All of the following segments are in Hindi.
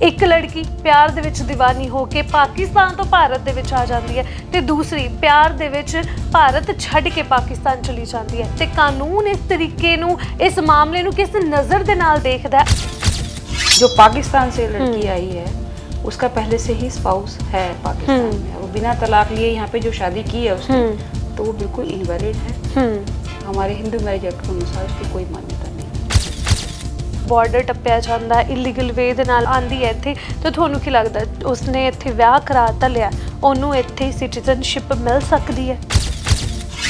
एक लड़की प्यार दे विच दीवानी होके पाकिस्तान तो भारत दे विच आ जाती है ते दूसरी प्यार दे विच भारत छड्ड के पाकिस्तान चली जाती है ते कानून इस तरीके नू इस मामले नू किस नज़र दे नाल देखदा है। जो पाकिस्तान से लड़की आई है उसका पहले से ही स्पाउस है पाकिस्तान में, वो बिना तलाक लिए यहाँ पे जो शादी की है उसने तो वो बिल्कुल इनवैलिड है। हमारे हिंदू मैरिज एक्ट के अनुसार उसकी कोई मान्यता नहीं। बॉर्डर टप्पिया जाता है इलीगल वे दे नाल आंदी है इत्थे तो तुहानू की लगदा उसने इत्थे विआह करा लिया ओनू इत्थे सिटीजनशिप मिल सकती है?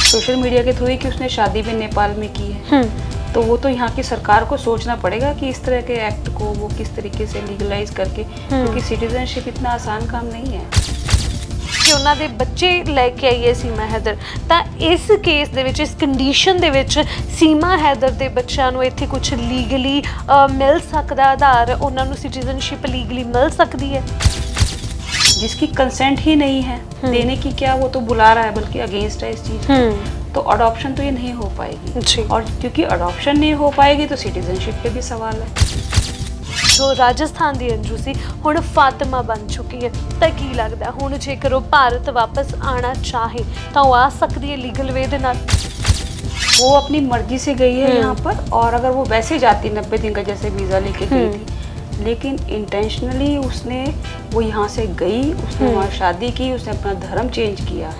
सोशल मीडिया के थ्रू ही कि उसने शादी भी नेपाल में की है तो वो तो यहाँ की सरकार को सोचना पड़ेगा कि इस तरह के एक्ट को वो किस तरीके से लीगलाइज करके, क्योंकि सिटीजनशिप इतना आसान काम नहीं है कि उन्हां दे बच्चे लैके आई है सीमा हैदर। तो इस केस दे विच इस कंडीशन दे विच सीमा हैदर दे बच्चों नूं इत्थे कुछ लीगली मिल सकदा आधार उन्हां नूं सिटीजनशिप लीगली मिल सकती है? जिसकी कंसेंट ही नहीं है देने की, क्या वो तो बुला रहा है बल्कि अगेंस्ट है इस चीज तो अडॉप्शन तो ये नहीं हो पाएगी और क्योंकि अडॉप्शन नहीं हो पाएगी तो सिटीजनशिप पे भी सवाल है। जो राजस्थान की अंजू सी हुण फातिमा बन चुकी है तो की लगता है हुण जेकर वो भारत वापस आना चाहे तो वो आ सकती है लीगल वे दे नाल? वो अपनी मर्जी से गई है यहाँ पर और अगर वो वैसे जाती 90 दिन का जैसे वीज़ा लेके गई थी लेकिन इंटेंशनली उसने वो यहाँ से गई, उसने वहाँ शादी की, उसने अपना धर्म चेंज किया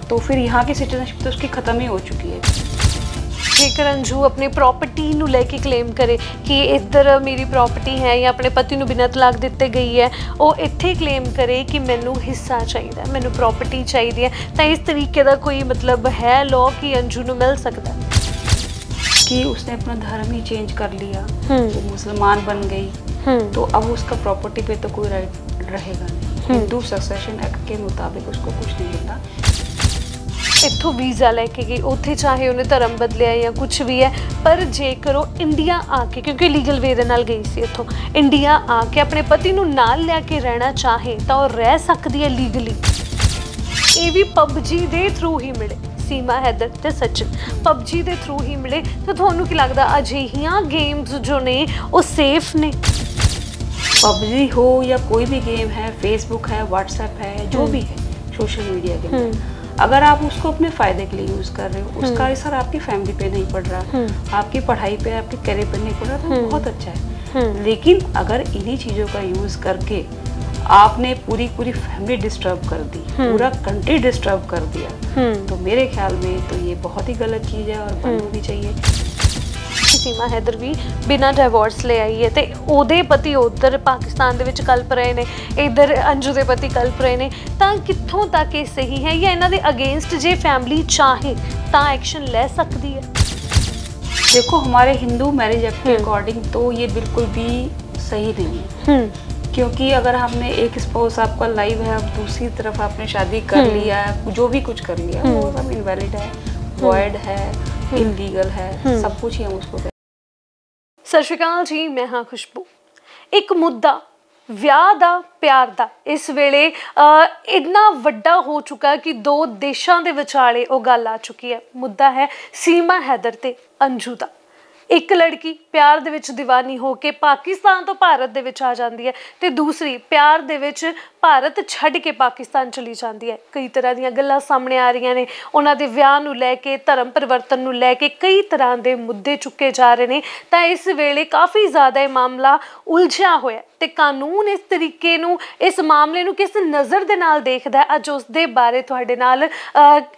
तो फिर यहाँ की सिटीजनशिप तो उसकी ख़त्म ही हो चुकी है। जेकर अंजू अपनी प्रॉपर्टी नू लेके क्लेम करे कि इधर मेरी प्रॉपर्टी है या अपने पति नू बिना तलाक दिते गई है वो इत्थे क्लेम करे कि मैनू हिस्सा चाहिए मैनू प्रॉपर्टी चाहिए तो इस तरीके का कोई मतलब है लॉ कि अंजू नू मिल सकता है? कि उसने अपना धर्म ही चेंज कर लिया, वो मुसलमान बन गई तो अब उसका प्रॉपर्टी पे तो कोई राइट रहेगा नहीं। हिंदू सक्सेशन एक्ट के मुताबिक उसको कुछ नहीं मिलता। इत्थों वीज़ा लेके गई उत्थे चाहे उन्हें धर्म बदलिया या कुछ भी है पर जेकर वो इंडिया आके क्योंकि लीगल वे दे नाल गई सी इत्थों इंडिया आके अपने पति नूं नाल लैके रहना चाहे तो वो रह सकती है लीगली। ये भी पबजी दे थ्रू ही मिले सीमा हैदर ते सचिन पबजी दे थ्रू ही मिले तो तुहानू की लगदा अजिहियां गेम्स जो ने वो सेफ ने? पबजी हो या कोई भी गेम है, फेसबुक है, व्हाट्सएप है, जो भी है सोशल मीडिया के अगर आप उसको अपने फ़ायदे के लिए यूज़ कर रहे हो उसका असर आपकी फैमिली पे नहीं पड़ रहा, आपकी पढ़ाई पे, आपके करियर पे नहीं पड़ रहा तो बहुत अच्छा है। लेकिन अगर इन्हीं चीज़ों का यूज़ करके आपने पूरी फैमिली डिस्टर्ब कर दी, पूरा कंट्री डिस्टर्ब कर दिया तो मेरे ख्याल में तो ये बहुत ही गलत चीज़ है और बंद होनी चाहिए। सीमा हैदर भी बिना डिवोर्स ले आई है तो ओदे पति उधर पाकिस्तान दे विच कल्प रहे ने इधर अंजू दे पति कल्प रहे ने तां कित्थों तक ये सही है या इन्हां दे अगेंस्ट जे फैमिली चाहे तां एक्शन ले सकती है? देखो हमारे हिंदू मैरिज एक्ट के अकॉर्डिंग तो ये बिल्कुल भी सही नहीं है क्योंकि अगर हमने एक स्पाउस आपका लाइव है अब दूसरी तरफ आपने शादी कर लिया जो भी कुछ कर लिया वो सब इनवैलिड है, वॉइड है, इलीगल है, सब कुछ ही हम उसको सत श्री अकाल जी, मैं हाँ खुशबू। एक मुद्दा ਵਿਆਹ ਦਾ ਪਿਆਰ ਦਾ ਇਸ ਵੇਲੇ ਇੰਨਾ ਵੱਡਾ ਹੋ ਚੁੱਕਾ ਕਿ ਦੋ ਦੇਸ਼ਾਂ ਦੇ ਵਿਚਾਲੇ ਉਹ ਗੱਲ ਆ ਚੁੱਕੀ ਹੈ। ਮੁੱਦਾ ਹੈ ਸੀਮਾ ਹੈਦਰ ਤੇ ਅੰਜੂ ਦਾ। एक लड़की प्यार दे विच दीवानी होके पाकिस्तान तो भारत दे विच आ जाती है तो दूसरी प्यार दे विच भारत छड्ड के पाकिस्तान चली जाती है। कई तरह दीयां गल्लां सामने आ रही ने उन्हां दे विआह नूं लैके धर्म परिवर्तन नूं लैके कई तरह के मुद्दे चुके जा रहे हैं तो इस वेले काफ़ी ज़्यादा यह मामला उलझिया होया ते कानून इस तरीके नूं इस मामले नूं किस नज़र दे नाल देखदा है अज उस दे बारे तुहाडे नाल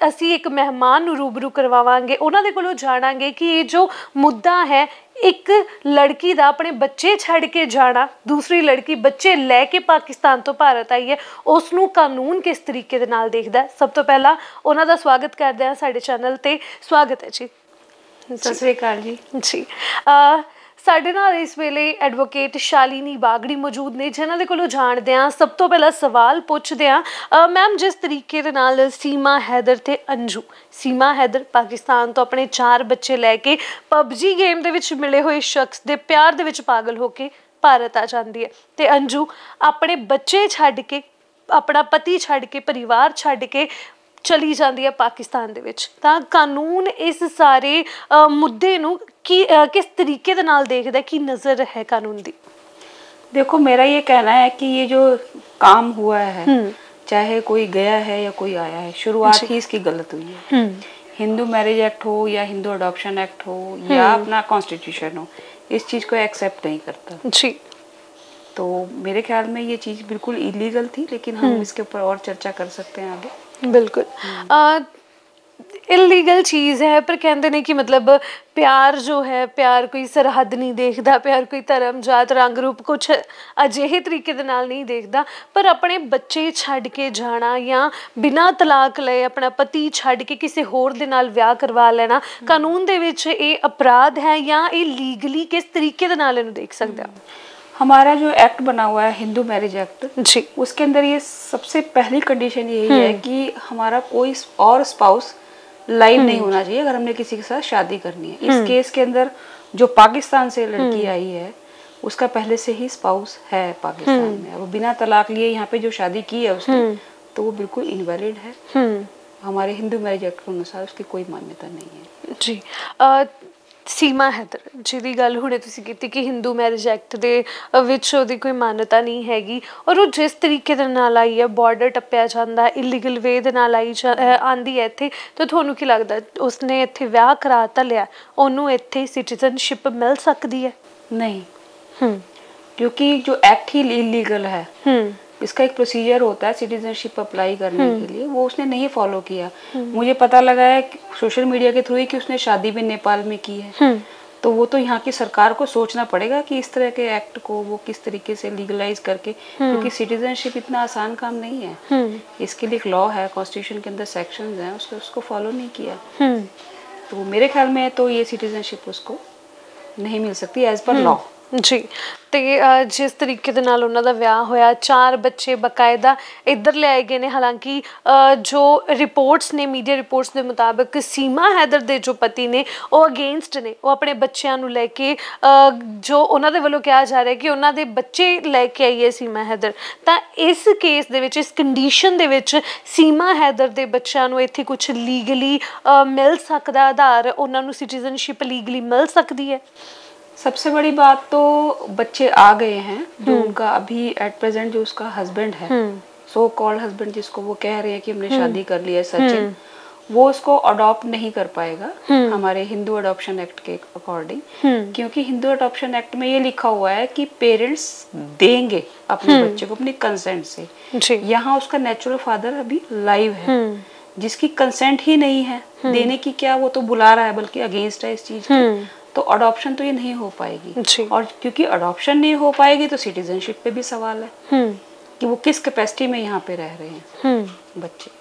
असीं एक मेहमान नूं रूबरू करवावांगे उन्हां दे कोलों जाणांगे कि ये जो मुद्दा है एक लड़की दा अपने बच्चे छड़ के जाना दूसरी लड़की बच्चे लैके पाकिस्तान तो भारत आई है उसनूं कानून किस तरीके दे नाल देखदा है। सब तो पहला उन्हां दा स्वागत करदे हां साडे चैनल ते। स्वागत है जी। सत श्री अकाल जी। साडे नाल इस वेले एडवोकेट शालिनी बागड़ी मौजूद ने जिन्हां दे कोलों जाणदे हां। सब तो पहला सवाल पुछदे हां मैम जिस तरीके दे नाल सीमा हैदर ते अंजू सीमा हैदर पाकिस्तान तो अपने 4 बच्चे लैके पबजी गेम दे विच मिले हुए शख्स दे प्यार दे विच पागल होके भारत आ जाती है ते अंजू अपने बच्चे छड्ड के अपना पति छड्ड के परिवार छड्ड के चली जाती है पाकिस्तान दे विच तां कानून इस सारे मुद्दे नूं किस तरीके दे नाल देखदा की नज़र है कानून दी? देखो मेरा ये कहना है कि ये जो काम हुआ है, चाहे कोई गया है या कोई आया है, शुरुआत ही इसकी गलत हुई है। हिंदू मैरिज एक्ट हो या हिंदू अडॉप्शन एक्ट हो या अपना कॉन्स्टिट्यूशन हो, इस चीज को एक्सेप्ट नहीं करता जी। तो मेरे ख्याल में ये चीज बिल्कुल इलीगल थी, लेकिन हम इसके ऊपर और चर्चा कर सकते हैं आगे। बिल्कुल इलीगल चीज़ है, पर कहते ने कि मतलब प्यार जो है, प्यार कोई सरहद नहीं देखता, प्यार कोई धर्म जात रंग रूप कुछ अजिहे तरीके दे नाल नहीं देखता। पर अपने बच्चे छड्ड के जाना या बिना तलाक लए अपना पति छड्ड के किसी होर दे नाल विआह करवा लेना, कानून दे विच ये अपराध है या ये लीगली किस तरीके दे नाल इहनूं देख सकते हैं? हमारा जो एक्ट बना हुआ है हिंदू मैरिज एक्ट जी, उसके अंदर ये सबसे पहली कंडीशन यही है कि हमारा कोई और स्पाउस लाइव नहीं होना चाहिए अगर हमने किसी के साथ शादी करनी है। इस केस के अंदर जो पाकिस्तान से लड़की आई है उसका पहले से ही स्पाउस है पाकिस्तान में, वो बिना तलाक लिए यहाँ पे जो शादी की है उसने, तो वो बिल्कुल इनवैलिड है। हमारे हिंदू मैरिज एक्ट के अनुसार उसकी कोई मान्यता नहीं है। जी। सीमा हैदर जिहदी गल हुणे तुसीं कीती कि हिंदू मैरिज एक्ट दे विच ओहदी कोई मान्यता नहीं हैगी, और वो जिस तरीके दे नाल आई है, बॉर्डर टप्पिया जांदा, इलीगल वे दे नाल आंदी है इत्थे, तो तुहानूं की लगदा उसने इत्थे विआह करा तां लिया, ओनूं इत्थे सिटीजनशिप मिल सकदी है? नहीं, क्योंकि जो एक्ट ही इलीगल है, इसका एक प्रोसीजर होता है सिटीजनशिप अप्लाई करने के लिए, वो उसने नहीं फॉलो किया। मुझे पता लगा है सोशल मीडिया के थ्रू ही कि उसने शादी भी नेपाल में की है, तो वो तो यहाँ की सरकार को सोचना पड़ेगा कि इस तरह के एक्ट को वो किस तरीके से लीगलाइज करके, क्योंकि सिटीजनशिप इतना आसान काम नहीं है। इसके लिए एक लॉ है, कॉन्स्टिट्यूशन के अंदर सेक्शंस हैं, उसको फॉलो नहीं किया। तो मेरे ख्याल में तो ये सिटीजनशिप उसको नहीं मिल सकती एज पर लॉ। जी। तो जिस तरीके दे नाल उन्हां दा विआह होया, 4 बच्चे बकायदा इधर लिआए गए ने। हालांकि जो रिपोर्ट्स ने, मीडिया रिपोर्ट्स के मुताबिक सीमा हैदर दे जो पति ने वो अगेंस्ट ने, वो अपने बच्चों नूं लैके जो उन्हां दे वल्लों कहा जा रहा है कि उन्हां दे बच्चे लैके आई है सीमा हैदर। तो इस केस दे विच, इस कंडीशन दे विच सीमा हैदर दे बच्चों नूं इत्थे कुछ लीगली मिल सकदा, आधार उन्हां नूं सिटीजनशिप लीगली मिल सकदी है? सबसे बड़ी बात तो बच्चे आ गए हैं, जो उनका अभी एट प्रेजेंट जो उसका हस्बैंड है, सो कॉल्ड हस्बैंड जिसको वो कह रहे हैं कि हमने शादी कर ली है, सचिन, वो उसको अडॉप्ट नहीं कर पाएगा हमारे हिंदू अडॉप्शन एक्ट के अकॉर्डिंग, क्योंकि हिंदू अडॉप्शन एक्ट में ये लिखा हुआ है कि पेरेंट्स देंगे अपने बच्चे को अपनी कंसेंट से। यहाँ उसका नेचुरल फादर अभी लाइव है, जिसकी कंसेंट ही नहीं है देने की, क्या वो तो बुला रहा है बल्कि अगेंस्ट है इस चीज की, तो अडॉप्शन तो ये नहीं हो पाएगी। और क्योंकि अडॉप्शन नहीं हो पाएगी तो सिटीजनशिप पे भी सवाल है कि वो किस कैपेसिटी में यहाँ पे रह रहे हैं बच्चे,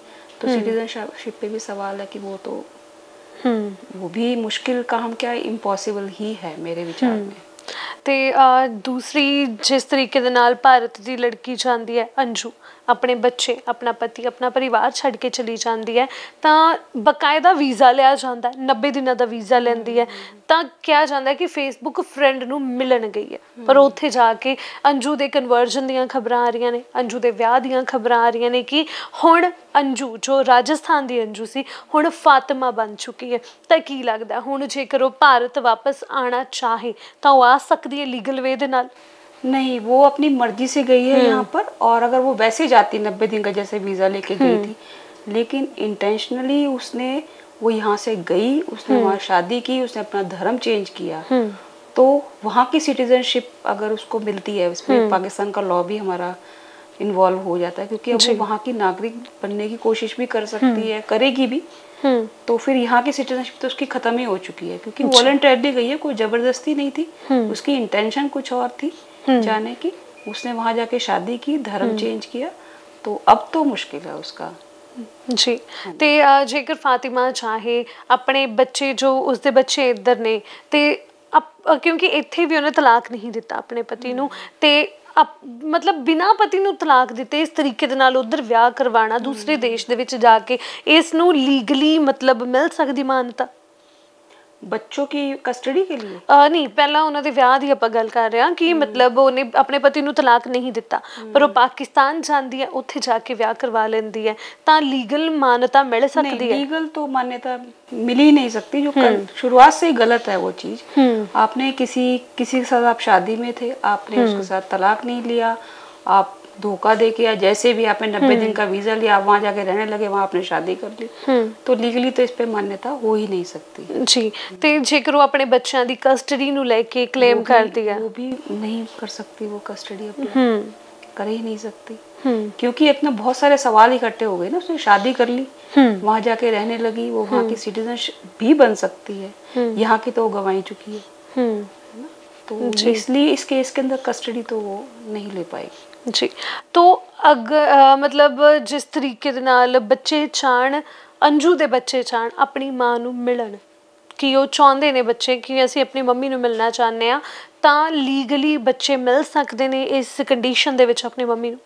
तो सिटीजनशिप पे भी सवाल है कि वो तो वो भी मुश्किल काम, क्या इम्पॉसिबल ही है मेरे विचार में। ते दूसरी जिस तरीके दे नाल भारत दी लड़की जांदी है अंजू, अपने बच्चे, अपना पति, अपना परिवार छड्ड के चली जाती है, तो बकायदा वीज़ा लिया जाता है, 90 दिनों का वीज़ा लेंदी है, तो कहा जाता है कि फेसबुक फ्रेंड नूं मिलन गई है, पर उत्थे जाके अंजू दे कन्वर्जन दीयां खबरां आ रही ने, अंजू दे विआह दीयां खबरां आ रही ने कि हुण अंजू जो राजस्थान दी अंजू सी हुण फातिमा बन चुकी है। तो की लगदा हुण जेकर वो भारत वापस आना चाहे तो वो आ सकदी है लीगल वे दे नाल? नहीं, वो अपनी मर्जी से गई है यहाँ पर, और अगर वो वैसे जाती 90 दिन का जैसे वीज़ा लेके गई थी, लेकिन इंटेंशनली उसने वो यहाँ से गई, उसने वहाँ शादी की, उसने अपना धर्म चेंज किया, तो वहाँ की सिटीजनशिप अगर उसको मिलती है, उसमें पाकिस्तान का लॉ भी हमारा इन्वॉल्व हो जाता है, क्योंकि अब वो वहाँ की नागरिक बनने की कोशिश भी कर सकती है, करेगी भी, तो फिर यहाँ की सिटीजनशिप तो उसकी खत्म ही हो चुकी है, क्योंकि वॉलंटरली गई है, कोई जबरदस्ती नहीं थी, उसकी इंटेंशन कुछ और थी जाने की, उसने वहां जाके शादी की, धर्म चेंज किया, तो अब तो मुश्किल है उसका। जी। ते जेकर फातिमा चाहे अपने बच्चे, जो उसके बच्चे इधर ने, ते क्योंकि इत्थे भी उन्हें तलाक नहीं दिता अपने पति नूं, ते मतलब बिना पति नूं तलाक दिते इस तरीके दे नाल उधर विआह करवाना दूसरे देश दे विच जाके, इस नूं लीगली मतलब मिल सकदी मान्यता? ਬੱਚੋਂ की ਕਸਟਡੀ के लिए? ਨਹੀਂ, ਪਹਿਲਾਂ ਉਹਨਾਂ ਦੇ ਵਿਆਹ ਦੀ ਆਪਾਂ ਗੱਲ ਕਰ ਰਹੇ ਹਾਂ ਕਿ ਮਤਲਬ ਉਹਨੇ ਆਪਣੇ ਪਤੀ ਨੂੰ ਤਲਾਕ ਨਹੀਂ ਦਿੱਤਾ, ਪਰ ਉਹ ਪਾਕਿਸਤਾਨ ਜਾਂਦੀ ਹੈ, ਉੱਥੇ ਜਾ ਕੇ ਵਿਆਹ ਕਰਵਾ ਲੈਂਦੀ ਹੈ, ਤਾਂ ਲੀਗਲ ਮਾਨਤਾ ਮਿਲ ਸਕਦੀ ਹੈ? लीगल तो मान्यता मिल ही नहीं सकती, जो शुरुआत से ही गलत है वो चीज। आपने किसी के साथ आप शादी में थे, आपने उसके साथ तलाक नहीं लिया, आप धोखा दे के या जैसे भी आपने 90 दिन का वीजा लिया, आप वहाँ जाके रहने लगे, वहाँ आपने शादी कर ली, तो लीगली तो इस पे मान्यता हो ही नहीं सकती जी। ਤੇ ਜੇਕਰ ਉਹ ਆਪਣੇ ਬੱਚਿਆਂ ਦੀ ਕਸਟਡੀ ਨੂੰ ਲੈ ਕੇ ਕਲੇਮ ਕਰਦੀ ਹੈ, वो भी नहीं कर सकती, वो कस्टडी अप्लाई कर ही नहीं सकती, क्योंकि इतना बहुत सारे सवाल इकट्ठे हो गए ना। उसने शादी कर ली, वहाँ जाके रहने लगी, वो वहाँ की सिटीजनशिप भी बन सकती है, यहाँ की तो वो गंवाई चुकी है, तो इसलिए इस केस के अंदर कस्टडी तो वो नहीं ले पाएगी जी। तो अगर मतलब जिस तरीके दे नाल बच्चे चाहण, अंजू दे बच्चे चाहण अपनी माँ नूं मिलन, कि वो चाहते ने बच्चे कि असीं अपनी मम्मी नूं मिलना चाहते हैं, तां लीगली बच्चे मिल सकते हैं इस कंडीशन दे विच अपनी मम्मी नूं?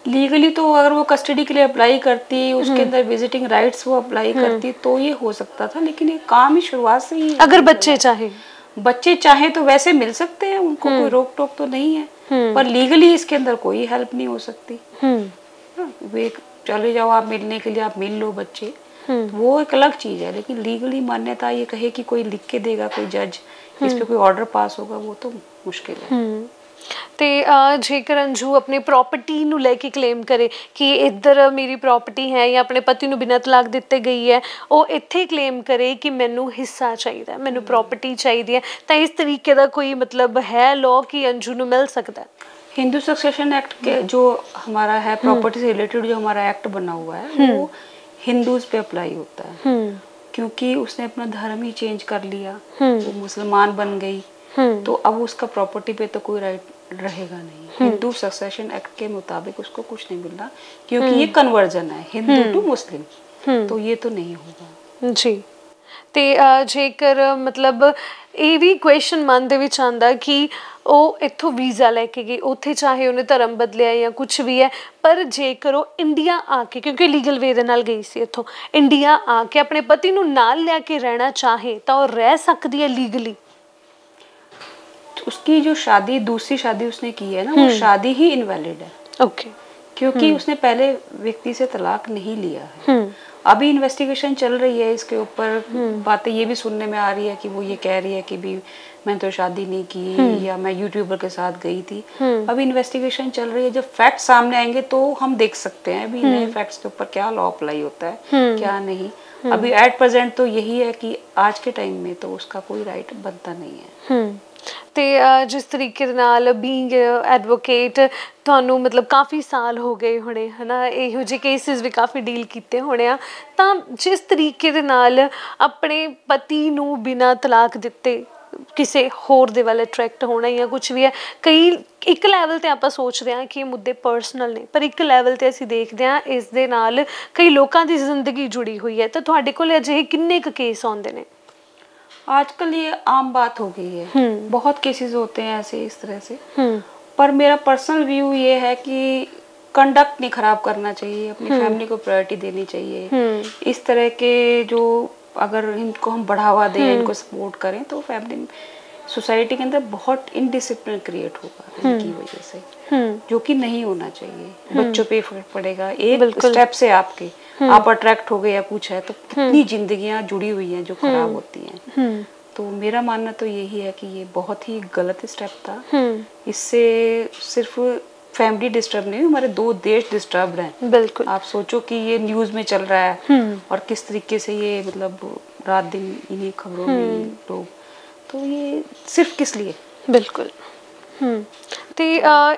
लीगली तो अगर वो कस्टडी के लिए अप्लाई करती, उसके अंदर विजिटिंग राइट्स वो अप्लाई करती, तो ये हो सकता था, लेकिन ये काम ही शुरुआत से ही, अगर बच्चे चाहे तो वैसे मिल सकते हैं, उनको कोई रोक टोक तो नहीं है, पर लीगली इसके अंदर कोई हेल्प नहीं हो सकती। वे चले जाओ आप मिलने के लिए, आप मिल लो बच्चे, वो एक अलग चीज है, लेकिन लीगली मान्यता ये कहे कि कोई लिख के देगा, कोई जज इस पे कोई ऑर्डर पास होगा, वो तो मुश्किल है। ਤੇ ਜੇਕਰ ਅੰਜੂ ਆਪਣੀ ਪ੍ਰਾਪਰਟੀ ਨੂੰ ਲੈ ਕੇ ਕਲੇਮ ਕਰੇ ਕਿ ਇੱਧਰ ਮੇਰੀ ਪ੍ਰਾਪਰਟੀ ਹੈ ਜਾਂ ਆਪਣੇ ਪਤੀ ਨੂੰ ਬਿਨਾਂ ਤਲਾਕ ਦਿੱਤੇ ਗਈ ਹੈ, ਉਹ ਇੱਥੇ ਕਲੇਮ ਕਰੇ ਕਿ ਮੈਨੂੰ ਹਿੱਸਾ ਚਾਹੀਦਾ, ਮੈਨੂੰ ਪ੍ਰਾਪਰਟੀ ਚਾਹੀਦੀ ਹੈ, ਤਾਂ ਇਸ तरीके ਦਾ ਕੋਈ मतलब है लॉ कि अंजू ਨੂੰ मिल सकता है? हिंदू सक्सेशन एक्ट के जो हमारा है प्रॉपर्टी से रिलेटेड जो हमारा एक्ट बना हुआ है वो हिंदूज पे अप्लाई होता है, क्योंकि उसने अपना धर्म ही चेंज कर लिया, वो मुसलमान बन गई, तो अब उसका प्रॉपर्टी पे तो कोई राइट रहेगा नहीं। हिंदू सक्सेशन एक्ट के मुताबिक उसको कुछ नहीं मिल रहा, क्योंकि ये कन्वर्जन है हिंदू टू मुस्लिम, तो ये तो नहीं होगा जी। ਤੇ ਜੇਕਰ मतलब ਇਹ ਵੀ ਕੁਐਸਚਨ ਮਨ ਦੇ ਵਿੱਚ ਆਉਂਦਾ ਕਿ ਉਹ ਇੱਥੋਂ ਵੀਜ਼ਾ ਲੈ ਕੇ ਗਈ, ਉੱਥੇ ਚਾਹੇ ਉਹਨੇ ਧਰਮ ਬਦਲਿਆ ਜਾਂ ਕੁਛ ਵੀ ਹੈ, ਪਰ ਜੇਕਰ ਉਹ ਇੰਡੀਆ ਆ ਕੇ, ਕਿਉਂਕਿ ਲੀਗਲ ਵੇ ਦੇ ਨਾਲ ਗਈ ਸੀ ਇੱਥੋਂ, ਇੰਡੀਆ ਆ ਕੇ ਆਪਣੇ ਪਤੀ ਨੂੰ ਨਾਲ ਲੈ ਕੇ ਰਹਿਣਾ ਚਾਹੇ ਤਾਂ ਉਹ ਰਹਿ ਸਕਦੀ ਹੈ ਲੀਗਲੀ? उसकी जो शादी, दूसरी शादी उसने की है ना, वो शादी ही इनवैलिड है। ओके। क्योंकि उसने पहले व्यक्ति से तलाक नहीं लिया है। अभी इन्वेस्टिगेशन चल रही है इसके ऊपर, बातें ये भी सुनने में आ रही है कि वो ये कह रही है कि भी मैंने तो शादी नहीं की, या मैं यूट्यूबर के साथ गई थी। अभी इन्वेस्टिगेशन चल रही है, जब फैक्ट सामने आएंगे तो हम देख सकते हैं अभी नए फैक्ट्स के ऊपर क्या लॉ अप्लाई होता है, क्या नहीं। अभी एट प्रेजेंट तो यही है कि आज के टाइम में तो उसका कोई राइट बनता नहीं है। ਤੇ ਜਿਸ ਤਰੀਕੇ ਦੇ ਨਾਲ ਬੀਇੰਗ ਐਡਵੋਕੇਟ ਤੁਹਾਨੂੰ मतलब ਕਾਫੀ ਸਾਲ ਹੋ ਗਏ ਹੋਣੇ ਹੈ ਨਾ, ਇਹੋ ਜਿਹੇ ਕੇਸਿਸ ਵੀ ਕਾਫੀ ਡੀਲ ਕੀਤੇ ਹੋਣੇ ਆ, ਤਾਂ ਜਿਸ ਤਰੀਕੇ ਦੇ ਨਾਲ ਆਪਣੇ ਪਤੀ ਨੂੰ ਬਿਨਾਂ ਤਲਾਕ ਦਿੱਤੇ ਕਿਸੇ ਹੋਰ ਦੇ ਵੱਲ ਅਟਰੈਕਟ ਹੋਣਾ ਜਾਂ ਕੁਛ ਵੀ ਹੈ, ਕਈ ਇੱਕ ਲੈਵਲ ਤੇ ਆਪਾਂ ਸੋਚਦੇ ਹਾਂ ਕਿ ਇਹ ਮੁੱਦੇ ਪਰਸਨਲ ਨੇ, ਪਰ ਇੱਕ ਲੈਵਲ ਤੇ ਅਸੀਂ ਦੇਖਦੇ ਹਾਂ ਇਸ ਦੇ ਨਾਲ ਕਈ ਲੋਕਾਂ ਦੀ ਜ਼ਿੰਦਗੀ ਜੁੜੀ ਹੋਈ ਹੈ, ਤਾਂ ਤੁਹਾਡੇ ਕੋਲ ਅਜਿਹੇ ਕਿੰਨੇ ਕੁ ਕੇਸ ਆਉਂਦੇ ਨੇ? आजकल ये आम बात हो गई है, बहुत केसेस होते हैं ऐसे इस तरह से, पर मेरा पर्सनल व्यू ये है कि कंडक्ट नहीं खराब करना चाहिए, अपनी फैमिली को प्रायोरिटी देनी चाहिए। इस तरह के जो अगर इनको हम बढ़ावा दें, इनको सपोर्ट करें, तो फैमिली सोसाइटी के अंदर बहुत इनडिसिप्लिन क्रिएट होगा इनकी वजह से, जो कि नहीं होना चाहिए। बच्चों पे फर्क पड़ेगा एक स्टेप से, आपके आप अट्रैक्ट हो गए या कुछ है तो कितनी जिंदगियां जुड़ी हुई हैं जो खराब होती हैं। तो मेरा मानना तो यही है कि ये बहुत ही गलत स्टेप था। इससे सिर्फ फैमिली डिस्टर्ब नहीं, हमारे 2 देश डिस्टर्ब हैं। बिल्कुल। आप सोचो कि ये न्यूज में चल रहा है और किस तरीके से ये मतलब रात दिन इन्हीं खबरों में लोग, तो ये सिर्फ किस लिए? बिल्कुल। ਤੇ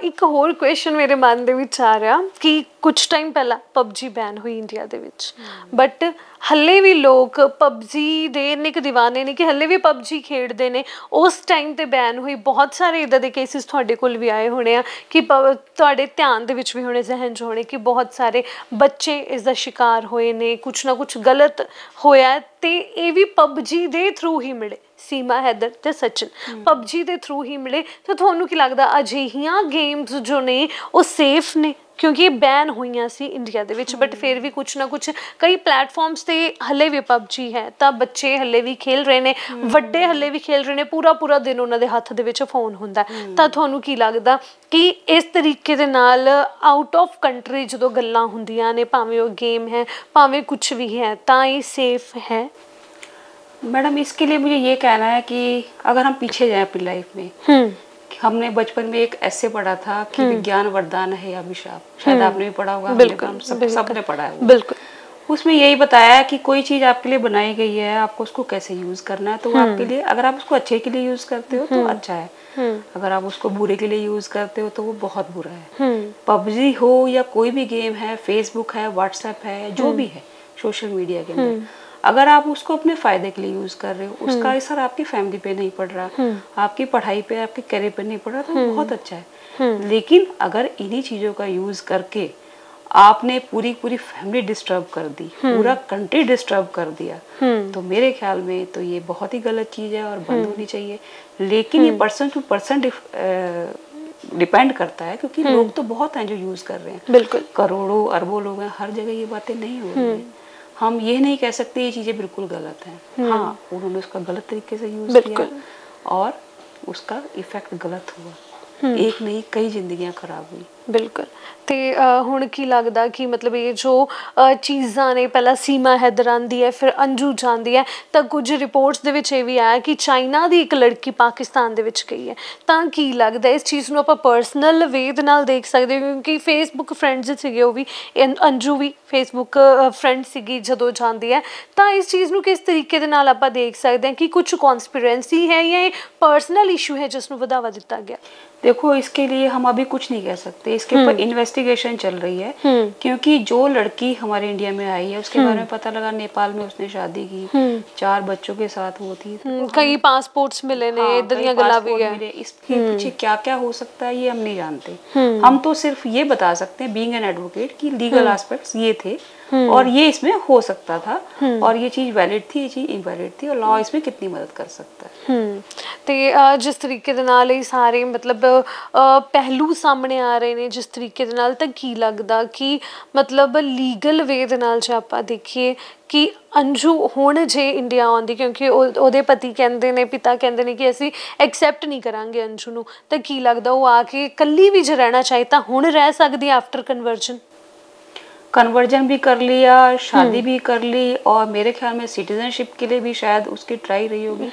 ਇੱਕ ਹੋਰ ਕੁਐਸਚਨ ਮੇਰੇ ਮਨ ਦੇ ਵਿੱਚ ਆ ਰਿਹਾ ਕਿ ਕੁਝ ਟਾਈਮ ਪਹਿਲਾਂ ਪਬਜੀ ਬੈਨ ਹੋਈ ਇੰਡੀਆ ਦੇ ਵਿੱਚ, ਬਟ ਹੱਲੇ ਵੀ ਲੋਕ ਪਬਜੀ ਦੇ ਇੰਨੇ ਕੁ ਦੀਵਾਨੇ ਨੇ ਕਿ ਹੱਲੇ ਵੀ ਪਬਜੀ ਖੇਡਦੇ ਨੇ। ਉਸ ਟਾਈਮ ਤੇ ਬੈਨ ਹੋਈ, ਬਹੁਤ ਸਾਰੇ ਇੱਦਾਂ ਦੇ ਕੇਸਿਸ ਤੁਹਾਡੇ ਕੋਲ ਵੀ ਆਏ ਹੋਣੇ ਆ ਕਿ ਤੁਹਾਡੇ ਧਿਆਨ ਦੇ ਵਿੱਚ ਵੀ ਹੋਣੇ, ਜ਼ਹਿਨ 'ਚ ਹੋਣੇ ਕਿ ਬਹੁਤ ਸਾਰੇ ਬੱਚੇ ਇਸ ਦਾ ਸ਼ਿਕਾਰ ਹੋਏ ਨੇ, ਕੁਛ ਨਾ ਕੁਛ ਗਲਤ ਹੋਇਆ, ਤੇ ਇਹ ਵੀ ਪਬਜੀ ਦੇ ਥਰੂ ਹੀ ਮਿਲੇ ਸੀਮਾ ਹੈਦਰ ਤੇ ਸਚਿਨ ਪਬਜੀ ਦੇ ਥਰੂ ਹੀ ਮਿਲੇ। ਤਾਂ ਤੁਹਾਨੂੰ ਕੀ ਲੱਗਦਾ ਅਜਿਹੀਆਂ ਗੇਮਸ ਜੋ ਨੇ ਉਹ ਸੇਫ ਨੇ? ਕਿਉਂਕਿ ਇਹ ਬੈਨ ਹੋਈਆਂ ਸੀ ਇੰਡੀਆ ਦੇ ਵਿੱਚ, ਬਟ ਫਿਰ ਵੀ ਕੁਛ ਨਾ ਕੁਛ ਕਈ ਪਲੇਟਫਾਰਮਸ ਤੇ ਹਲੇ ਵੀ ਪਬਜੀ ਹੈ ਤਾਂ ਬੱਚੇ ਹਲੇ ਵੀ ਖੇਲ ਰਹੇ ਨੇ, ਵੱਡੇ ਹਲੇ ਵੀ ਖੇਲ ਰਹੇ ਨੇ, ਪੂਰਾ ਦਿਨ ਉਹਨਾਂ ਦੇ ਹੱਥ ਦੇ ਵਿੱਚ ਫੋਨ ਹੁੰਦਾ। ਤਾਂ ਤੁਹਾਨੂੰ ਕੀ ਲੱਗਦਾ ਕਿ ਇਸ ਤਰੀਕੇ ਦੇ ਨਾਲ ਆਊਟ ਆਫ ਕੰਟਰੀ ਜਦੋਂ ਗੱਲਾਂ ਹੁੰਦੀਆਂ ਨੇ, ਭਾਵੇਂ ਉਹ गेम है भावे कुछ भी है, ता ये सेफ है? मैडम इसके लिए मुझे ये कहना है कि अगर हम पीछे जाएं अपनी लाइफ में, हमने बचपन में एक ऐसे पढ़ा था कि विज्ञान वरदान है या अभिशाप, शायद आपने भी पढ़ा होगा, सबने पढ़ा है। बिल्कुल। उसमें यही बताया कि कोई चीज़ आपके लिए बनाई गई है, आपको उसको कैसे यूज़ करना है। तो आपके लिए, अगर आप उसको अच्छे के लिए यूज़ करते हो तो अच्छा है, अगर आप उसको बुरे के लिए यूज़ करते हो तो वो बहुत बुरा है। पबजी हो या कोई भी गेम है, फेसबुक है, व्हाट्सएप है, जो भी है सोशल मीडिया के अंदर, अगर आप उसको अपने फायदे के लिए यूज कर रहे हो, उसका असर आपकी फैमिली पे नहीं पड़ रहा, आपकी पढ़ाई पे, आपके करियर पे नहीं पड़ रहा, तो बहुत अच्छा है। लेकिन अगर इन्हीं चीजों का यूज करके आपने पूरी फैमिली डिस्टर्ब कर दी, पूरा कंट्री डिस्टर्ब कर दिया, तो मेरे ख्याल में तो ये बहुत ही गलत चीज है और बंद होनी चाहिए। लेकिन ये पर्सन टू पर्सन डिपेंड करता है, क्योंकि लोग तो बहुत हैं जो यूज कर रहे हैं, बिल्कुल करोड़ों अरबों लोग हैं, हर जगह ये बातें नहीं हो रही है। हम ये नहीं कह सकते ये चीजें बिल्कुल गलत हैं। हाँ, उन्होंने उसका गलत तरीके से यूज किया और उसका इफेक्ट गलत हुआ, एक नहीं कई जिंदगियां खराब हुई। बिल्कुल। तो हुण की लगता कि मतलब ये जो चीज़ां ने, पहला सीमा हैदर आंदी है, फिर अंजू जाती है, तो कुछ रिपोर्ट्स दे विच ये भी आया कि चाइना की एक लड़की पाकिस्तान दे विच गई है। तो की लगता इस चीज़ नूं आपां पर्सनल वे दे नाल देख सकते, क्योंकि फेसबुक फ्रेंड्स सीगे, वो भी अंजू भी फेसबुक फ्रेंड सीगी जदों जाती है। तो इस चीज़ नूं किस तरीके दे नाल आपां देख सकते हैं कि कुछ कॉन्स्पिरेंसी है या पर्सनल इशू है जिसनूं वधावा दिता गया? देखो, इसके लिए हम अभी कुछ नहीं कह सकते, इसके ऊपर इन्वेस्टिगेशन चल रही है, क्योंकि जो लड़की हमारे इंडिया में आई है उसके बारे में पता लगा नेपाल में उसने शादी की, 4 बच्चों के साथ वो थी, कई पासपोर्ट्स मिले ने, इधर दी गल्लां भी है। इसके पीछे क्या क्या हो सकता है ये हम नहीं जानते। हम तो सिर्फ ये बता सकते हैं बीइंग एन एडवोकेट कि लीगल एस्पेक्ट्स ये थे और ये इसमें हो सकता था, और ये चीज वैलिड थी, ये चीज इनवैलिड थी, और लॉ इसमें कितनी मदद कर सकता है। ते जिस तरीके दे नाल ये सारे मतलब पहलू सामने आ रहे ने, जिस तरीके दे नाल, तां की लगदा कि मतलब लीगल वे दे नाल जे आपां देखिए कि अंजू हुण जे इंडिया आउंदी, क्योंकि ओहदे पति कहंदे ने, पिता कहंदे ने कि असीं एक्सैप्ट नहीं करांगे अंजू नूं, तां की लगदा वो आके कल्ली भी जे रहना चाहे तां हुण रह सकदी आफ्टर कन्वर्जन भी कर लिया, शादी भी कर ली, और मेरे ख्याल में सिटीजनशिप के लिए भी शायद उसकी ट्राई रही होगी।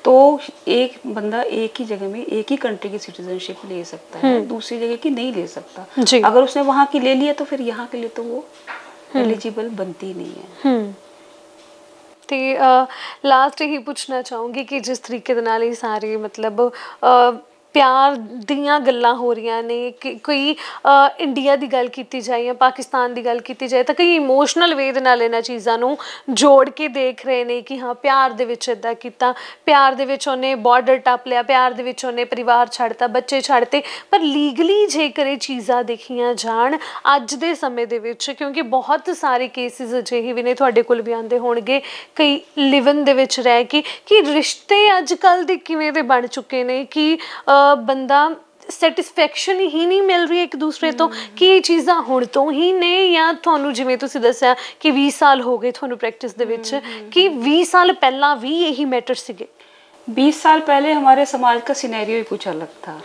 तो एक बंदा एक ही जगह में एक ही कंट्री की सिटीजनशिप ले सकता है, दूसरी जगह की नहीं ले सकता। अगर उसने वहाँ की ले लिया तो फिर यहाँ के लिए तो वो एलिजिबल बनती नहीं है। तो लास्ट यही पूछना चाहूँगी कि जिस तरीके दे नाल ये सारे मतलब प्यार दियां गल्लां हो रही ने, कि कोई इंडिया की गल की जाए या पाकिस्तान की गल की जाए, तो कई इमोशनल वे दे नाल इन्हां चीज़ां नूं जोड़ के देख रहे हैं कि हाँ प्यार दे विच इदां कीता, प्यार दे विच उन्हें बॉर्डर टप लिया, प्यार दे विच उन्हें परिवार छड्डता, बच्चे छड्डते। पर लीगली जेकर ये चीज़ां देखियां जाण अज दे समय दे विच, क्योंकि बहुत सारे केसिस अजिहे भी ने, तुहाडे कोल भी आंदे होणगे, कई लिवन दे विच रह के कि रिश्ते अजकल दे किवें दे बन चुके ने कि बंदा सैटिस्फैक्शन ही नहीं मिल रही एक दूसरे तो, कि ये चीज़ां हुण तो ही ने, या तुहानूं जिवें तुसीं दस्सिआ कि 20 साल हो गए तुहानूं प्रैक्टिस दे विच, कि 20 साल पहलां भी यही मैटर सीगे? 20 साल पहले हमारे समाज का सिनेरियो ही कुछ अलग था,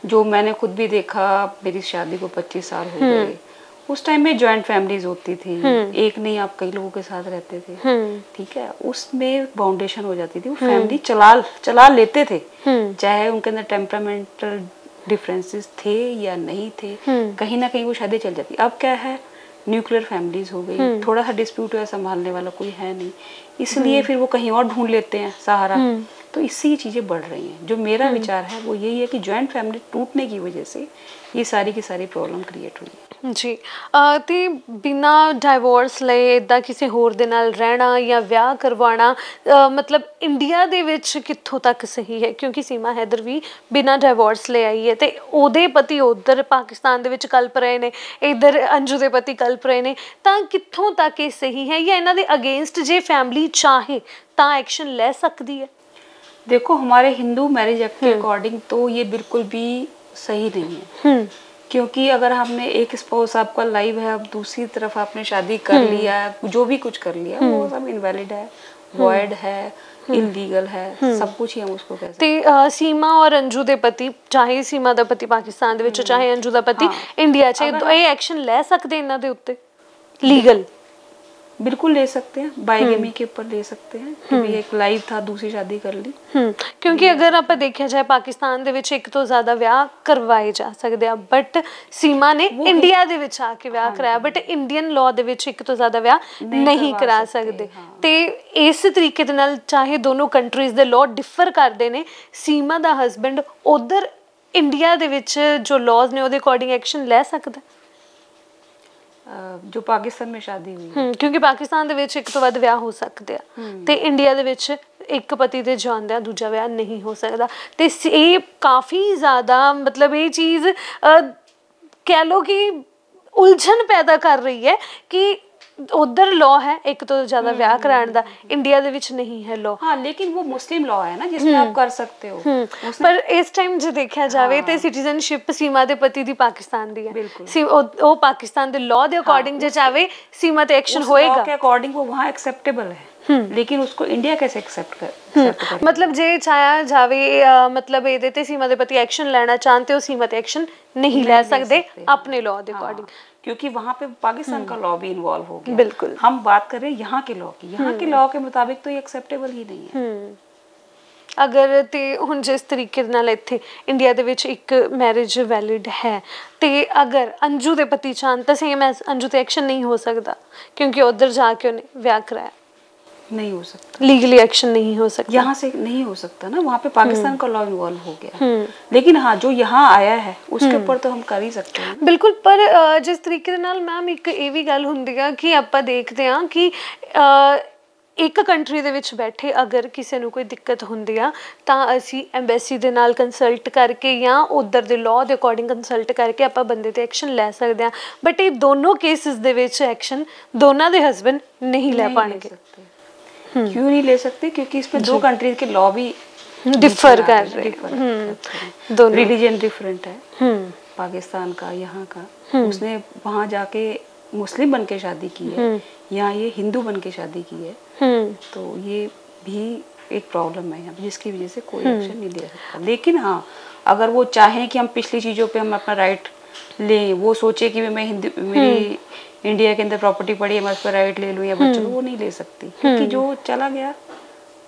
जो मैंने खुद भी देखा। मेरी शादी को 25 साल हो गए। उस टाइम में जॉइंट फैमिलीज होती थी, एक नहीं आप कई लोगों के साथ रहते थे, ठीक है, उसमें बाउंडेशन हो जाती थी, वो फैमिली चला लेते थे, चाहे उनके अंदर टेम्परामेंटल डिफरेंसेस थे या नहीं थे, कहीं ना कहीं वो शादी चल जाती। अब क्या है, न्यूक्लियर फैमिलीज हो गई, थोड़ा सा डिस्प्यूट हुआ, संभालने वाला कोई है नहीं, इसलिए फिर वो कहीं और ढूंढ लेते हैं सहारा। तो इससे ये चीज़ें बढ़ रही हैं। जो मेरा विचार है वो यही है कि जॉइंट फैमिली टूटने की वजह से ये सारी की सारी प्रॉब्लम क्रिएट हुई है। जी, ते बिना डाइवोर्स लए इदां किसी होर दे नाल रहना या विआह करवाना मतलब इंडिया दे विच कित्थों तक सही है? क्योंकि सीमा हैदर भी बिना डाइवोर्स ले आई है, ते ओहदे पति उधर पाकिस्तान दे विच कल्प रहे ने, इधर अंजू दे पति कल्प रहे ने, तां कित्थों तक ये सही है, या इन्हां दे अगेंस्ट जे फैमिली चाहे तां एक्शन ले सकदी है? देखो हमारे हिंदू मैरिज एक्ट के अकॉर्डिंग तो ये बिल्कुल भी सही नहीं है, क्योंकि अगर हमने एक स्पाउस आपका लाइव है, अब दूसरी तरफ आपने शादी कर लिया, जो भी कुछ कर लिया वो सब इनवैलिड है, वॉइड है, इलीगल है, सब कुछ ही हम उसको कह सकते हैं। ਤੇ ਸੀਮਾ ਔਰ ਅੰਜੂ ਦੇ ਪਤੀ, ਚਾਹੇ ਸੀਮਾ ਦਾ ਪਤੀ ਪਾਕਿਸਤਾਨ ਦੇ ਵਿੱਚ, ਚਾਹੇ ਅੰਜੂ ਦਾ ਪਤੀ ਇੰਡੀਆ 'ਚ, ਇਹ ਐਕਸ਼ਨ ਲੈ ਸਕਦੇ ਇਹਨਾਂ ਦੇ ਉੱਤੇ ਲੀਗਲ? बिल्कुल ले सकते हैं, बाइगेमी के ऊपर ले सकते हैं कि भी एक लाइव था, दूसरी शादी कर ली। ਕਿਉਂਕਿ ਅਗਰ ਆਪਾਂ ਦੇਖਿਆ ਜਾਏ ਪਾਕਿਸਤਾਨ ਦੇ ਵਿੱਚ ਇੱਕ ਤੋਂ ਜ਼ਿਆਦਾ ਵਿਆਹ ਕਰਵਾਏ ਜਾ ਸਕਦੇ ਆ, ਬਟ ਸੀਮਾ ਨੇ ਇੰਡੀਆ ਦੇ ਵਿੱਚ ਆ ਕੇ ਵਿਆਹ ਕਰਾਇਆ, ਬਟ ਇੰਡੀਅਨ ਲਾਅ ਦੇ ਵਿੱਚ ਇੱਕ ਤੋਂ ਜ਼ਿਆਦਾ ਵਿਆਹ ਨਹੀਂ ਕਰਾ ਸਕਦੇ। ਤੇ ਇਸ ਤਰੀਕੇ ਦੇ ਨਾਲ ਚਾਹੇ ਦੋਨੋਂ ਕੰਟਰੀਜ਼ ਦੇ ਲਾਅ ਡਿਫਰ ਕਰਦੇ ਨੇ, ਸੀਮਾ ਦਾ ਹਸਬੈਂਡ ਉਧਰ ਇੰਡੀਆ ਦੇ ਵਿੱਚ ਜੋ ਲਾਅਜ਼ ਨੇ ਉਹਦੇ ਅਕੋਰਡਿੰਗ ਐਕਸ਼ਨ ਲੈ ਸਕਦਾ ਜੋ ਪਾਕਿਸਤਾਨ में शादी हुई, ਕਿਉਂਕਿ ਪਾਕਿਸਤਾਨ ਦੇ ਵਿੱਚ ਇੱਕ ਤੋਂ ਵੱਧ ਵਿਆਹ ਹੋ ਸਕਦੇ ਆ, ਤੇ ਇੰਡੀਆ ਦੇ ਵਿੱਚ ਇੱਕ ਪਤੀ ਦੇ ਜਾਂਦਿਆਂ ਦੂਜਾ ਵਿਆਹ ਨਹੀਂ ਹੋ ਸਕਦਾ। ਤੇ ਇਹ ਕਾਫੀ ਜ਼ਿਆਦਾ ਮਤਲਬ ਇਹ ਚੀਜ਼ ਕਹਿ ਲਓ ਕਿ ਉਲਝਣ ਪੈਦਾ ਕਰ ਰਹੀ ਹੈ ਕਿ उधर लॉ है एक तो ज्यादा ब्याह कराने दा, इंडिया दे विच नहीं है लॉ। हाँ, लेकिन वो मुस्लिम लॉ है ना जिसमें आप कर सकते हो। पर इस टाइम जो देखा जावे ते सिटीजनशिप सीमा दे पति दी पाकिस्तान दी है, वो पाकिस्तान दे लॉ दे अकॉर्डिंग जे चाहे सीमा ते एक्शन होएगा, के अकॉर्डिंग वो वहाँ एक्सेप्टेबल है, लेकिन उसको इंडिया कैसे एक्सेप्ट कर मतलब जे चाया जावे मतलब ਇਹਦੇ ਤੇ सीमा दे पति एक्शन लेना चाहते हो, सीमा ते एक्शन नहीं ले सकते अपने लॉ दे अकॉर्डिंग, क्योंकि वहाँ पे पाकिस्तान का लॉ भी इन्वॉल्व हो गया। बिल्कुल, हम बात कर रहे हैं यहाँ के लॉ की, यहाँ के लॉ के मुताबिक तो ये एक्सेप्टेबल ही नहीं है। अगर ते हुण जिस तरीके नाल इत्थे इंडिया दे विच एक मैरिज वैलिड है, ते अगर अंजू दे पति चाहन तां सेम एज अंजू ते एक्शन नहीं हो सकता, क्योंकि उधर जाके उन्हें ब्याह कराया, नहीं हो सकता, लीगली एक्शन नहीं हो सकता, यहाँ से नहीं हो सकता ना, वहाँ पे पाकिस्तान का लॉ इन्वॉल्व हो गया। लेकिन हाँ जो यहाँ आया है उसके ऊपर तो हम कर ही सकते हैं। बिल्कुल, पर जिस तरीके नाल मैम एक ये भी गल हुंदी है कि आपां देखते हैं कि ਇੱਕ ਕੰਟਰੀ ਦੇ ਵਿੱਚ ਬੈਠੇ ਅਗਰ ਕਿਸੇ ਨੂੰ ਕੋਈ ਦਿੱਕਤ ਹੁੰਦੀ ਆ ਤਾਂ ਅਸੀਂ ਐਮਬੈਸੀ ਦੇ ਨਾਲ ਕੰਸਲਟ ਕਰਕੇ ਜਾਂ ਉਧਰ ਦੇ ਲਾਅ ਦੇ ਅਕੋਰਡਿੰਗ ਕੰਸਲਟ ਕਰਕੇ ਆਪਾਂ ਬੰਦੇ ਤੇ ਐਕਸ਼ਨ ਲੈ ਸਕਦੇ ਆ, ਬਟ ਇਹ ਦੋਨੋਂ ਕੇਸਿਸ ਦੇ ਵਿੱਚ ਐਕਸ਼ਨ ਦੋਨਾਂ ਦੇ ਹਸਬੈਂਡ ਨਹੀਂ ਲੈ ਪਾਣਗੇ। क्यों नहीं ले सकते? क्योंकि इसमें दो कंट्रीज के लॉ भी डिफर कर रहे हैं, दोनों रिलीजन डिफरेंट है, पाकिस्तान का यहाँ का, उसने वहाँ जाके मुस्लिम बन के शादी की है, यहाँ ये हिंदू बन के शादी की है, तो ये भी एक प्रॉब्लम है यहाँ, जिसकी वजह से कोई एक्शन नहीं ले सकता। लेकिन हाँ अगर वो चाहें कि हम पिछली चीज़ों पे हम अपना राइट लें, वो सोचे कि मैं हिंदू मेरी इंडिया के अंदर प्रॉपर्टी पड़ी है मैं उस पर राइट ले लूँ या बच्चों, वो नहीं ले सकती, क्योंकि जो चला गया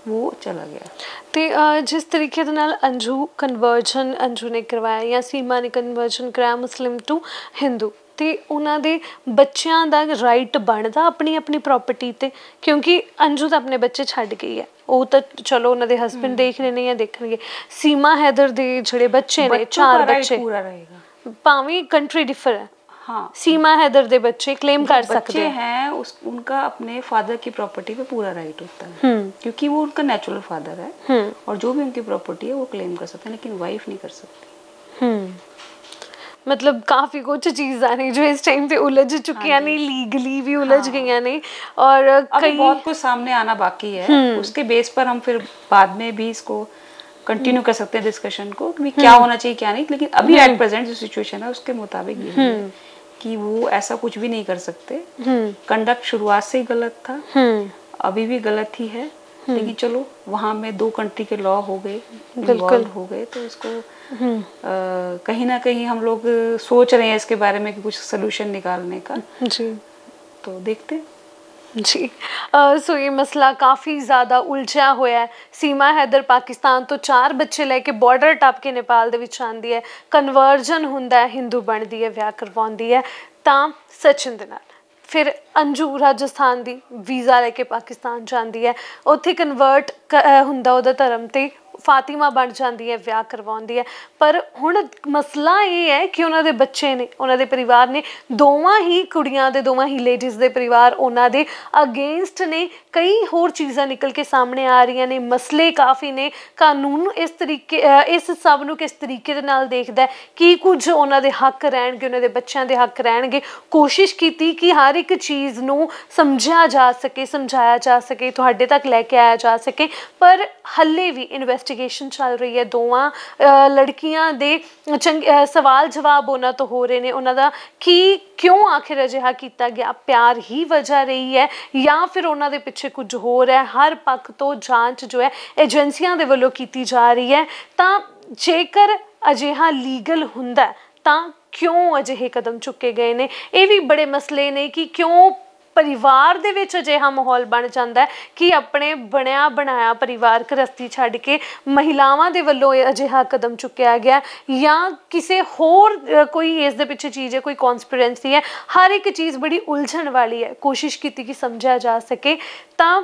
वो चला गया। ਤੇ ਜਿਸ ਤਰੀਕੇ ਦੇ ਨਾਲ ਅੰਜੂ ਕਨਵਰਜਨ ਅੰਜੂ ਨੇ ਕਰਵਾਇਆ ਜਾਂ ਸੀਮਾ ਨੇ ਕਨਵਰਜਨ ਕਰਾਇਆ ਮੁਸਲਿਮ ਟੂ ਹਿੰਦੂ, ਤੇ ਉਹਨਾਂ ਦੇ ਬੱਚਿਆਂ ਦਾ ਰਾਈਟ ਬਣਦਾ ਆਪਣੀ ਆਪਣੀ ਪ੍ਰਾਪਰਟੀ ਤੇ, ਕਿਉਂਕਿ ਅੰਜੂ ਤਾਂ ਆਪਣੇ ਬੱਚੇ ਛੱਡ ਗਈ ਹੈ, ਉਹ ਤਾਂ ਚਲੋ ਉਹਨਾਂ ਦੇ ਹਸਬੈਂਡ ਦੇਖ ਰਹੇ ਨੇ ਜਾਂ ਦੇਖਣਗੇ, ਸੀਮਾ ਹੈਦਰ ਦੇ ਜਿਹੜੇ ਬੱਚੇ ਨੇ 4 ਬੱਚੇ पूरा रहेगा, ਭਾਵੇਂ ਕੰਟਰੀ ਡਿਫਰ ਹੈ, हाँ सीमा हैदर दे बच्चे क्लेम कर सकते हैं, उनका अपने फादर की प्रॉपर्टी पे पूरा राइट होता है, क्योंकि वो उनका नेचुरल फादर है, और जो भी उनकी प्रॉपर्टी है वो क्लेम कर सकते हैं, लेकिन वाइफ नहीं कर सकती। मतलब काफी कुछ चीज़ां ने जो इस टाइम पे उलझ चुकी ने, लीगली भी उलझ गई ने, और कई बहुत कुछ सामने आना बाकी है, उसके बेस पर हम फिर बाद में भी इसको कंटिन्यू कर सकते हैं डिस्कशन को कि क्या होना चाहिए क्या नहीं, लेकिन अभी एट प्रेजेंट जो सिचुएशन है उसके मुताबिक ये है कि वो ऐसा कुछ भी नहीं कर सकते। कंडक्ट शुरुआत से ही गलत था, अभी भी गलत ही है, लेकिन चलो वहाँ में 2 कंट्री के लॉ हो गए, इन्वॉल्व हो गए, तो इसको कहीं ना कहीं हम लोग सोच रहे हैं इसके बारे में कि कुछ सोल्यूशन निकालने का जी, तो देखते जी। सो ये मसला काफ़ी ज़्यादा उलझा होया है। सीमा हैदर पाकिस्तान तो 4 बच्चे लेके बॉर्डर टप के नेपाल दे विच आंदी है, कन्वर्जन हुंदा है, हिंदू बनदी है, विआह करवाउंदी है तां सचिन दे नाल, फिर अंजू राजस्थान दी वीज़ा लेके पाकिस्तान जांदी है, उत्थे कन्वर्ट हुंदा उहदा धर्म ते फातिमा बन जाती है, विआह करवाउंदी है, पर हुण मसला ये है कि उन्होंने बच्चे ने उन्होंने परिवार ने दोवां ही कुड़ियां दे दोवां ही लेडीज़ दे परिवार उन्होंने अगेंस्ट ने, कई होर चीज़ां निकल के सामने आ रही ने, मसले काफ़ी ने, कानून इस तरीके इस सब नूं किस तरीके दे नाल देखदा है कि कुछ उन्होंने हक रहणगे, उन्होंने बच्चों के हक रहणगे, कोशिश की कि हर एक चीज़ नूं समझा जा सके, समझाया जा सके, तुहाडे तक लैके आया जा सके, पर हले भी इन्वेस्ट ਇਨਵੈਸਟੀਗੇਸ਼ਨ ਚੱਲ ਰਹੀ ਹੈ, ਦੋਵਾਂ ਲੜਕੀਆਂ ਦੇ ਸਵਾਲ ਜਵਾਬ ਉਹਨਾਂ ਤੋਂ ਹੋ ਰਹੇ ਨੇ, ਉਹਨਾਂ ਦਾ ਕਿਉਂ ਆਖਿਰ ਅਜਿਹਾ ਕੀਤਾ ਗਿਆ, ਪਿਆਰ ਹੀ ਵਜ੍ਹਾ ਰਹੀ ਹੈ ਜਾਂ ਫਿਰ ਉਹਨਾਂ ਦੇ ਪਿੱਛੇ ਕੁਝ ਹੋਰ ਹੈ। ਹਰ ਪੱਖ ਤੋਂ ਜਾਂਚ ਜੋ ਹੈ ਏਜੰਸੀਆਂ ਦੇ ਵੱਲੋਂ ਕੀਤੀ ਜਾ ਰਹੀ ਹੈ। ਤਾਂ ਜੇਕਰ ਅਜਿਹਾ ਲੀਗਲ ਹੁੰਦਾ ਤਾਂ ਕਿਉਂ ਅਜਿਹੇ ਕਦਮ ਚੁੱਕੇ ਗਏ ਨੇ, ਇਹ ਵੀ ਬੜੇ ਮਸਲੇ ਨੇ ਕਿ ਕਿਉਂ ਪਰਿਵਾਰ ਦੇ ਵਿੱਚ ਅਜਿਹਾ ਮਾਹੌਲ ਬਣ ਜਾਂਦਾ ਕਿ ਆਪਣੇ ਬਣਿਆ ਬਣਾਇਆ ਪਰਿਵਾਰ ਗ੍ਰਸਤੀ ਛੱਡ ਕੇ ਮਹਿਲਾਵਾਂ ਦੇ ਵੱਲੋਂ ਇਹ ਅਜਿਹਾ ਕਦਮ ਚੁੱਕਿਆ ਗਿਆ, ਜਾਂ ਕਿਸੇ ਹੋਰ ਕੋਈ ਇਸ ਦੇ ਪਿੱਛੇ ਚੀਜ਼ ਹੈ, ਕੋਈ ਕੌਨਸਪੀਰੈਂਸੀ ਹੈ। ਹਰ ਇੱਕ ਚੀਜ਼ ਬੜੀ ਉਲਝਣ ਵਾਲੀ ਹੈ, ਕੋਸ਼ਿਸ਼ ਕੀਤੀ ਕਿ ਸਮਝਿਆ ਜਾ ਸਕੇ। ਤਾਂ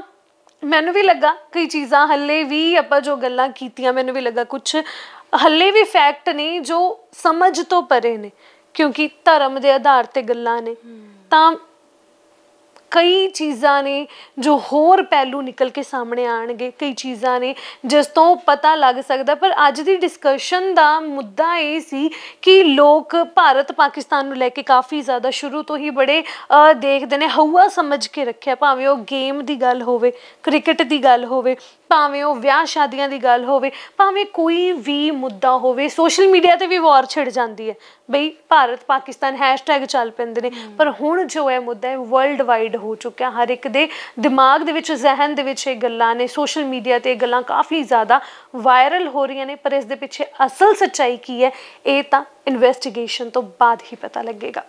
ਮੈਨੂੰ ਵੀ ਲੱਗਾ ਕਈ ਚੀਜ਼ਾਂ ਹੱਲੇ ਵੀ ਆਪਾਂ ਜੋ ਗੱਲਾਂ ਕੀਤੀਆਂ, ਮੈਨੂੰ ਵੀ ਲੱਗਾ ਕੁਛ ਹੱਲੇ ਵੀ ਫੈਕਟ ਨੇ ਜੋ ਸਮਝ ਤੋਂ ਪਰੇ ਨੇ, ਕਿਉਂਕਿ ਧਰਮ ਦੇ ਆਧਾਰ ਤੇ ਗੱਲਾਂ ਨੇ। ਤਾਂ ਕਈ ਚੀਜ਼ਾਂ ਨੇ ਜੋ ਹੋਰ ਪਹਿਲੂ ਨਿਕਲ ਕੇ ਸਾਹਮਣੇ ਆਉਣਗੇ, ਕਈ ਚੀਜ਼ਾਂ ਨੇ ਜਿਸ ਤੋਂ ਪਤਾ ਲੱਗ ਸਕਦਾ। ਪਰ ਅੱਜ ਦੀ ਡਿਸਕਸ਼ਨ ਦਾ ਮੁੱਦਾ ਇਹ ਸੀ ਕਿ ਲੋਕ ਭਾਰਤ ਪਾਕਿਸਤਾਨ ਨੂੰ ਲੈ ਕੇ ਕਾਫੀ ਜ਼ਿਆਦਾ ਸ਼ੁਰੂ ਤੋਂ ਹੀ ਬੜੇ ਦੇਖਦੇ ਨੇ, ਹਊਆ ਸਮਝ ਕੇ ਰੱਖਿਆ, ਭਾਵੇਂ ਉਹ ਗੇਮ ਦੀ ਗੱਲ ਹੋਵੇ, ਕ੍ਰਿਕਟ ਦੀ ਗੱਲ ਹੋਵੇ, ਭਾਵੇਂ ਉਹ ਵਿਆਹ ਸ਼ਾਦੀਆਂ ਦੀ ਗੱਲ ਹੋਵੇ, ਭਾਵੇਂ ਕੋਈ ਵੀ ਮੁੱਦਾ ਹੋਵੇ। ਸੋਸ਼ਲ ਮੀਡੀਆ ਤੇ ਵੀ ਵਾਰ ਛਿੜ ਜਾਂਦੀ ਹੈ ਬਈ ਭਾਰਤ ਪਾਕਿਸਤਾਨ ਹੈਸ਼ਟੈਗ ਚੱਲ ਪੈਂਦੇ ਨੇ, ਪਰ ਹੁਣ ਜੋ ਹੈ ਮੁੱਦਾ ਹੈ ਵਰਲਡ ਵਾਈਡ ਹੋ ਚੁੱਕਿਆ, ਹਰ ਇੱਕ ਦੇ ਦਿਮਾਗ ਦੇ ਵਿੱਚ, ਜ਼ਹਿਨ ਦੇ ਵਿੱਚ ਇਹ ਗੱਲਾਂ ਨੇ। ਸੋਸ਼ਲ ਮੀਡੀਆ ਤੇ ਇਹ ਗੱਲਾਂ ਕਾਫੀ ਜ਼ਿਆਦਾ ਵਾਇਰਲ ਹੋ ਰਹੀਆਂ ਨੇ, ਪਰ ਇਸ ਦੇ ਪਿੱਛੇ ਅਸਲ ਸੱਚਾਈ ਕੀ ਹੈ ਇਹ ਤਾਂ ਇਨਵੈਸਟੀਗੇਸ਼ਨ ਤੋਂ ਬਾਅਦ ਹੀ ਪਤਾ ਲੱਗੇਗਾ।